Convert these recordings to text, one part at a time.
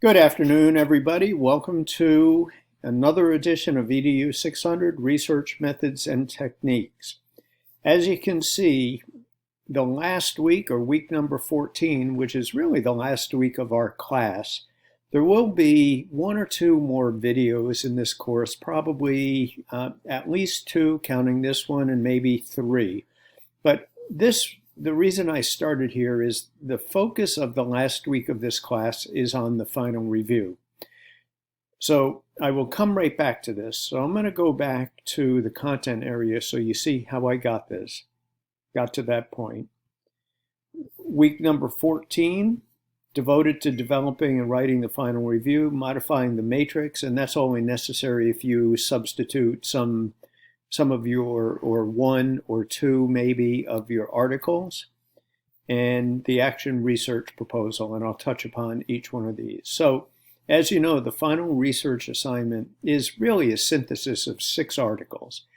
Good afternoon, everybody. Welcome to another edition of EDU 600 Research Methods and Techniques. As you can see, the last week, or week number 14, which is really the last week of our class, there will be one or two more videos in this course, probably at least two, counting this one, and maybe three. But the reason I started here is the focus of the last week of this class is on the final review. So I will come right back to this. So I'm going to go back to the content area so you see how I got to that point. Week number 14, devoted to developing and writing the final review, modifying the matrix, and that's only necessary if you substitute some of your, or one or two maybe, of your articles, and the action research proposal, and I'll touch upon each one of these. So, as you know, the final research assignment is really a synthesis of 6 articles.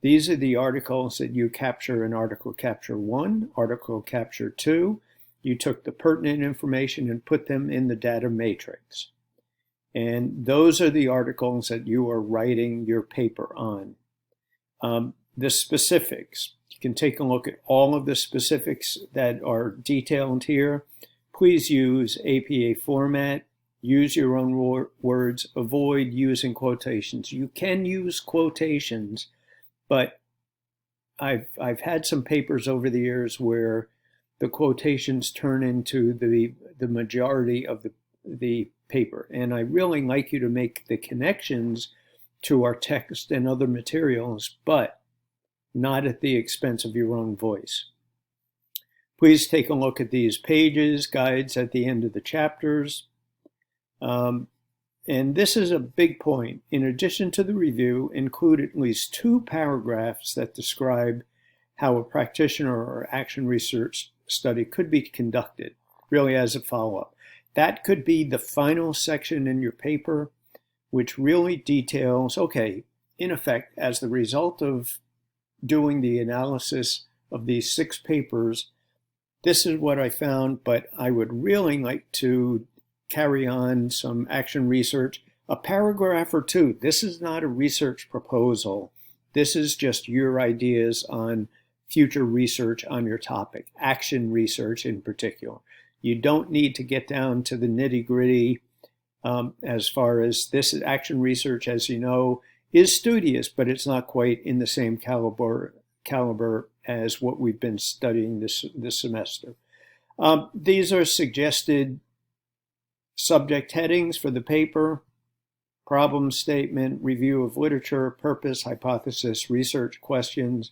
These are the articles that you capture in Article Capture 1, Article Capture 2. You took the pertinent information and put them in the data matrix. And those are the articles that you are writing your paper on. The specifics, you can take a look at all of the specifics that are detailed here. Please use APA format, use your own words, avoid using quotations. You can use quotations, but I've had some papers over the years where the quotations turn into the majority of the paper, and I really like you to make the connections to our text and other materials, but not at the expense of your own voice. Please take a look at these pages, guides at the end of the chapters. And this is a big point. In addition to the review, include at least 2 paragraphs that describe how a practitioner or action research study could be conducted, really as a follow-up. That could be the final section in your paper, which really details, okay, in effect, as the result of doing the analysis of these 6 papers, this is what I found, but I would really like to carry on some action research, a paragraph or 2. This is not a research proposal. This is just your ideas on future research on your topic, action research in particular. You don't need to get down to the nitty-gritty. As far as this action research, as you know, is studious, but it's not quite in the same caliber as what we've been studying this semester. These are suggested subject headings for the paper: problem statement, review of literature, purpose, hypothesis, research questions,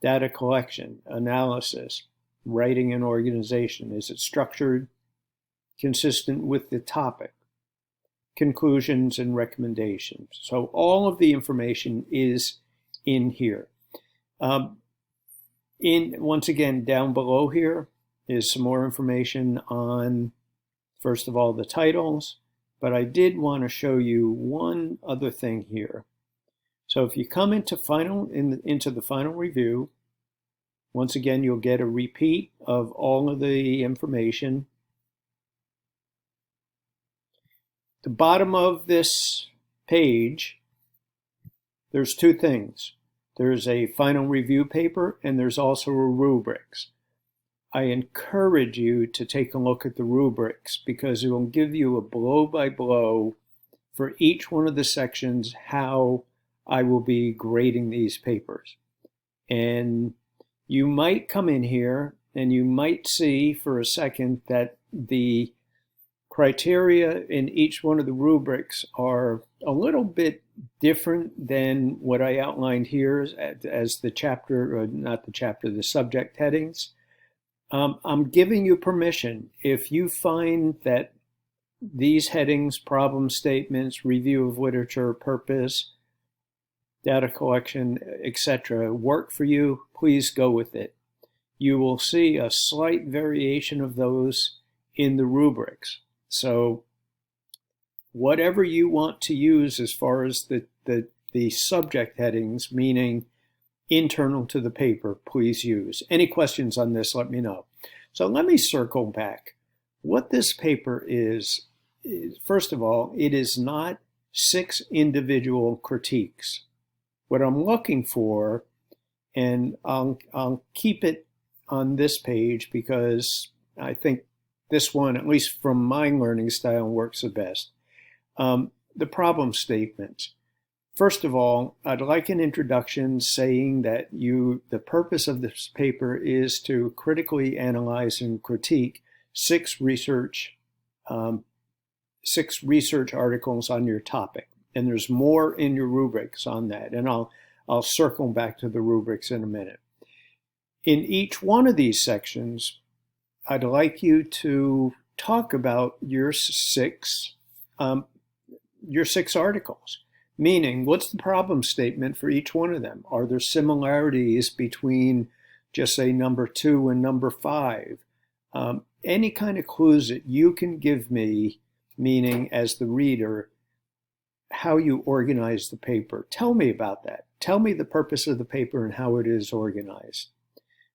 data collection, analysis, writing and organization. Is it structured, consistent with the topic? Conclusions and recommendations. So all of the information is in here. Once again, down below here is some more information on, first of all, the titles, but I did want to show you one other thing here. So if you come into the final review, once again, you'll get a repeat of all of the information. The bottom of this page, there's 2 things. There's a final review paper, and there's also a rubrics. I encourage you to take a look at the rubrics because it will give you a blow-by-blow for each one of the sections how I will be grading these papers. And you might come in here and you might see for a second that the criteria in each one of the rubrics are a little bit different than what I outlined here as the chapter, or not the chapter, the subject headings. I'm giving you permission. If you find that these headings, problem statements, review of literature, purpose, data collection, etc., work for you, please go with it. You will see a slight variation of those in the rubrics. So whatever you want to use as far as the subject headings, meaning internal to the paper, please use. Any questions on this, let me know. So let me circle back. What this paper is first of all, it is not 6 individual critiques. What I'm looking for, and I'll keep it on this page because I think this one, at least from my learning style, works the best. The problem statement. First of all, I'd like an introduction saying that the purpose of this paper is to critically analyze and critique 6 research articles on your topic. And there's more in your rubrics on that. And I'll circle back to the rubrics in a minute. In each one of these sections, I'd like you to talk about your 6 articles. Meaning, what's the problem statement for each one of them? Are there similarities between, just say, number 2 and number 5? Any kind of clues that you can give me, meaning as the reader, how you organize the paper. Tell me about that. Tell me the purpose of the paper and how it is organized.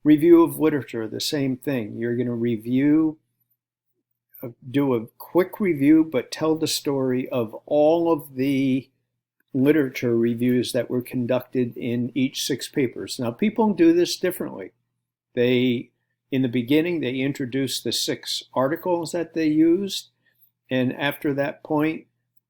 Review of literature, the same thing. You're going to review, do a quick review, but tell the story of all of the literature reviews that were conducted in each 6 papers. Now, people do this differently. In the beginning, they introduced the 6 articles that they used, and after that point,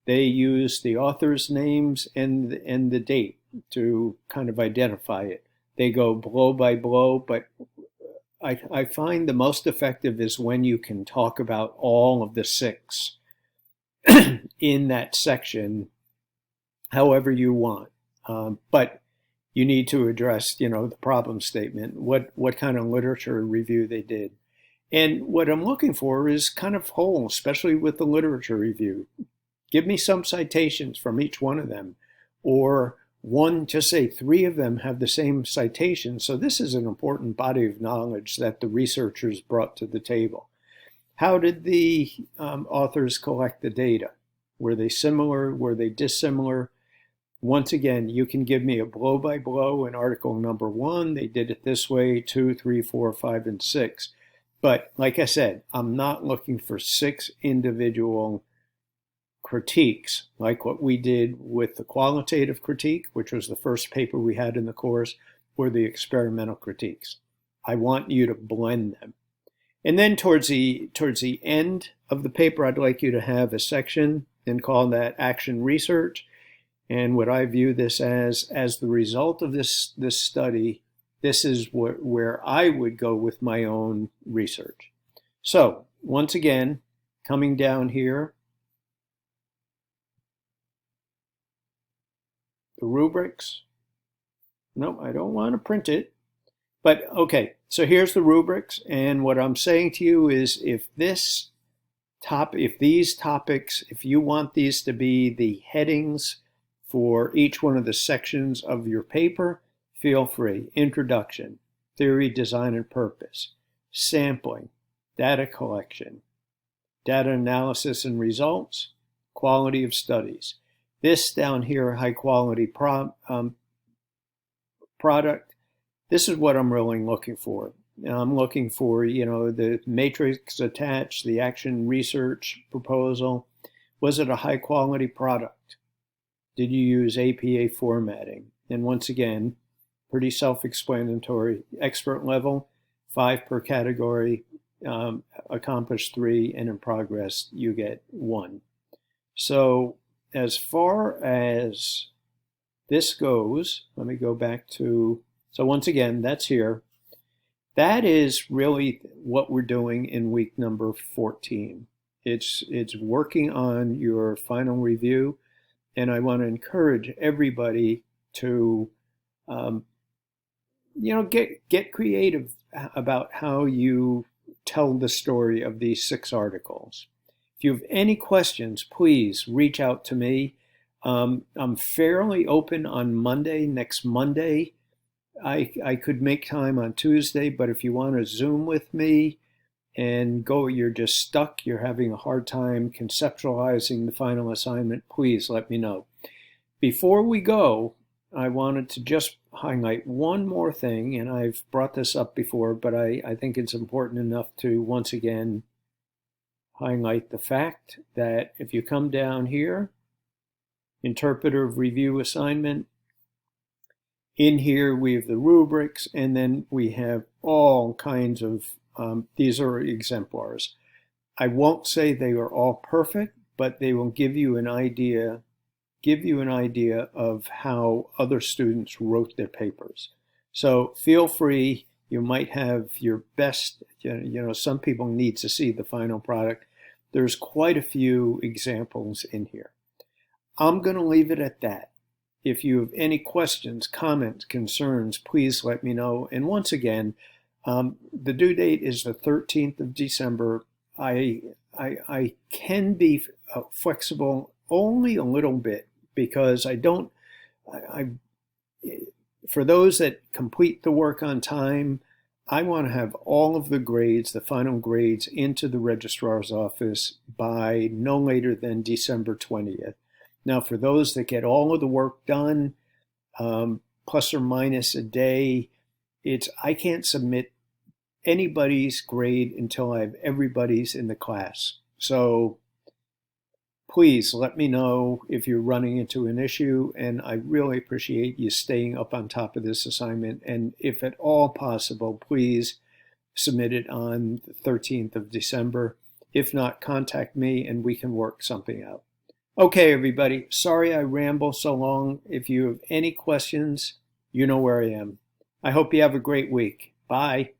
they used the author's names and the date to kind of identify it. They go blow by blow, but I find the most effective is when you can talk about all of the 6 in that section however you want. But you need to address, the problem statement, what kind of literature review they did. And what I'm looking for is kind of whole, especially with the literature review. Give me some citations from each one of them, or one, just say 3 of them have the same citation. So this is an important body of knowledge that the researchers brought to the table. How did the authors collect the data? Were they similar? Were they dissimilar? Once again, you can give me a blow by blow in article number 1. They did it this way, 2, 3, 4, 5, and 6. But like I said, I'm not looking for 6 individual critiques like what we did with the qualitative critique, which was the first paper we had in the course, or the experimental critiques. I want you to blend them. And then towards the end of the paper, I'd like you to have a section and call that action research. And what I view this as the result of this study, this is where I would go with my own research. So once again, coming down here, the rubrics. No, I don't want to print it. But okay, so here's the rubrics. And what I'm saying to you is if these topics, if you want these to be the headings for each one of the sections of your paper, feel free. Introduction, theory, design, and purpose, sampling, data collection, data analysis and results, quality of studies. This down here, high quality product, this is what I'm really looking for. I'm looking for, the matrix attached, the action research proposal. Was it a high quality product? Did you use APA formatting? And once again, pretty self-explanatory. Expert level, 5 per category, accomplished 3, and in progress, you get 1. So as far as this goes, let me go back to, so once again, that's here. That is really what we're doing in week number 14. It's working on your final review. And I want to encourage everybody to, get creative about how you tell the story of these 6 articles. If you have any questions, please reach out to me. I'm fairly open on Monday, next Monday. I could make time on Tuesday, but if you want to Zoom with me and you're just stuck, you're having a hard time conceptualizing the final assignment, please let me know. Before we go, I wanted to just highlight one more thing, and I've brought this up before, but I think it's important enough to once again highlight the fact that if you come down here, interpretive review assignment, in here we have the rubrics, and then we have all kinds of, these are exemplars. I won't say they are all perfect, but they will give you an idea of how other students wrote their papers. So feel free. You might have your best, some people need to see the final product. There's quite a few examples in here. I'm going to leave it at that. If you have any questions, comments, concerns, please let me know. And once again, the due date is the 13th of December. I can be flexible only a little bit because for those that complete the work on time, I want to have all of the grades, the final grades, into the registrar's office by no later than December 20th. Now, for those that get all of the work done, plus or minus a day, I can't submit anybody's grade until I have everybody's in the class. So please let me know if you're running into an issue, and I really appreciate you staying up on top of this assignment. And if at all possible, please submit it on the 13th of December. If not, contact me and we can work something out. Okay, everybody, sorry I ramble so long. If you have any questions, you know where I am. I hope you have a great week. Bye.